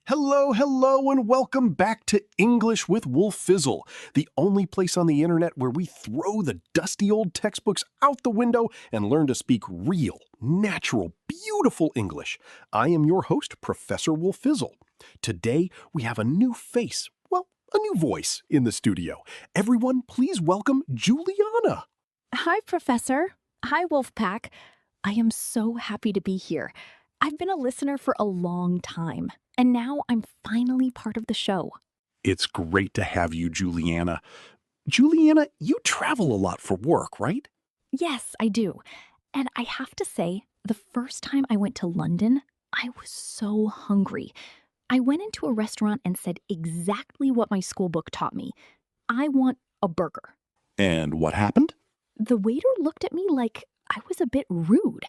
Hello, hello, and welcome back to English with Wolfizzle, the only place on the internet where we throw the dusty old textbooks out the window and learn to speak real, natural, beautiful English. I am your host, Professor Wolfizzle. Today, we have a new face, well, a new voice in the studio. Everyone, please welcome Juliana. Hi, Professor. Hi, Wolfpack. I am so happy to be here. I've been a listener for a long time, and now I'm finally part of the show. It's great to have you, Juliana. Juliana, you travel a lot for work, right? Yes, I do. And I have to say, the first time I went to London, I was so hungry. I went into a restaurant and said exactly what my school book taught me. I want a burger. And what happened? The waiter looked at me like I was a bit rude.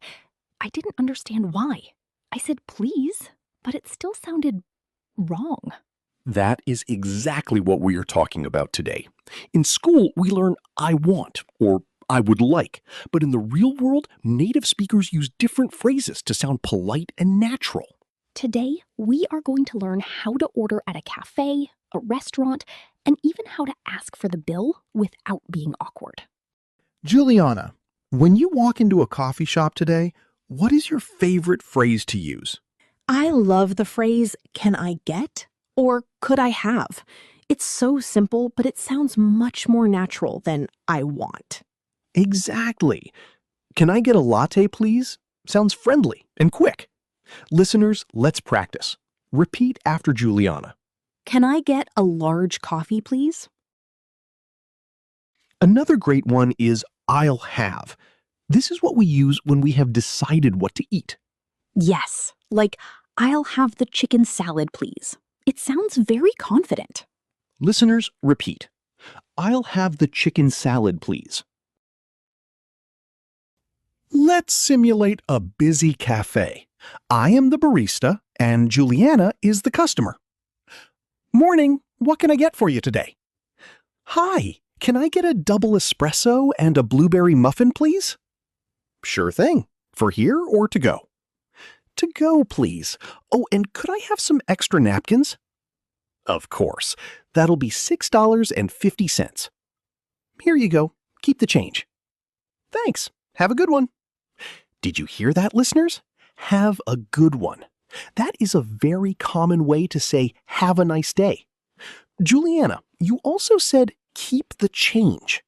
I didn't understand why. I said please, but it still sounded wrong. That is exactly what we are talking about today. In school, we learn I want or I would like, but in the real world, native speakers use different phrases to sound polite and natural. Today, we are going to learn how to order at a cafe, a restaurant, and even how to ask for the bill without being awkward. Juliana, when you walk into a coffee shop today, what is your favorite phrase to use? I love the phrase, "Can I get?" or "Could I have?" It's so simple, but it sounds much more natural than "I want." Exactly. Can I get a latte, please? Sounds friendly and quick. Listeners, let's practice. Repeat after Juliana. Can I get a large coffee, please? Another great one is I'll have. This is what we use when we have decided what to eat. Yes, like, "I'll have the chicken salad, please." It sounds very confident. Listeners, repeat. I'll have the chicken salad, please. Let's simulate a busy cafe. I am the barista, and Juliana is the customer. Morning, what can I get for you today? Hi, can I get a double espresso and a blueberry muffin, please? Sure thing. For here or to go? To go, please. Oh, and could I have some extra napkins? Of course. That'll be $6.50. Here you go. Keep the change. Thanks. Have a good one. Did you hear that, listeners? Have a good one. That is a very common way to say have a nice day. Juliana, you also said keep the change.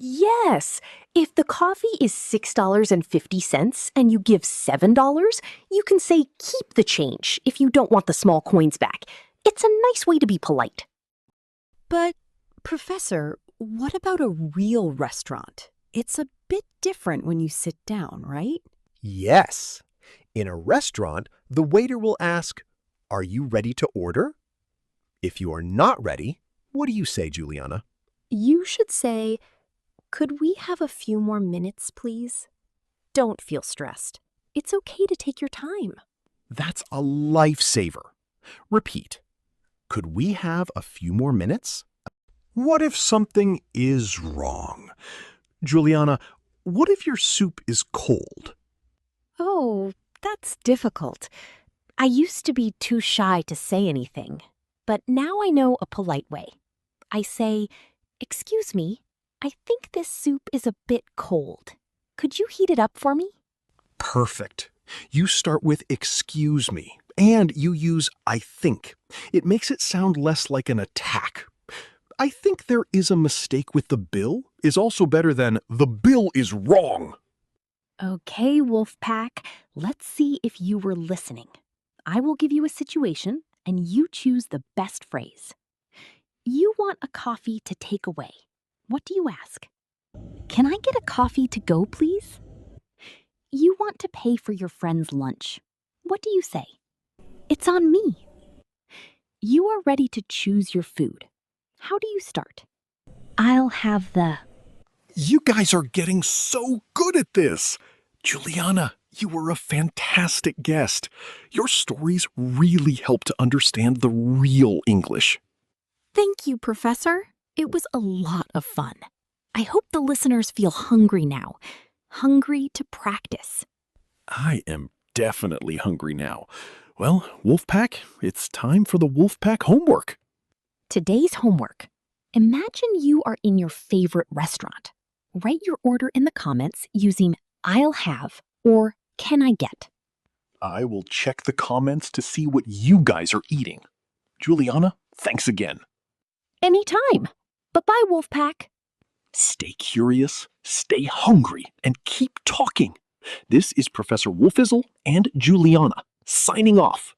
Yes, if the coffee is $6.50 and you give $7, you can say keep the change if you don't want the small coins back. It's a nice way to be polite. But, Professor, what about a real restaurant? It's a bit different when you sit down, right? Yes. In a restaurant, the waiter will ask, "Are you ready to order?" If you are not ready, what do you say, Juliana? You should say, "Could we have a few more minutes, please?" Don't feel stressed. It's okay to take your time. That's a lifesaver. Repeat. Could we have a few more minutes? What if something is wrong? Juliana, what if your soup is cold? Oh, that's difficult. I used to be too shy to say anything, but now I know a polite way. I say, "Excuse me, I think this soup is a bit cold. Could you heat it up for me?" Perfect. You start with excuse me, and you use I think. It makes it sound less like an attack. I think there is a mistake with the bill is also better than the bill is wrong. Okay, Wolfpack, let's see if you were listening. I will give you a situation, and you choose the best phrase. You want a coffee to take away. What do you ask? Can I get a coffee to go, please? You want to pay for your friend's lunch. What do you say? It's on me. You are ready to choose your food. How do you start? I'll have the... You guys are getting so good at this. Juliana, you were a fantastic guest. Your stories really help to understand the real English. Thank you, Professor. It was a lot of fun. I hope the listeners feel hungry now. Hungry to practice. I am definitely hungry now. Well, Wolfpack, it's time for the Wolfpack homework. Today's homework. Imagine you are in your favorite restaurant. Write your order in the comments using I'll have or can I get. I will check the comments to see what you guys are eating. Juliana, thanks again. Anytime. Bye-bye, Wolfpack. Stay curious, stay hungry, and keep talking. This is Professor Wolfizzle and Juliana, signing off.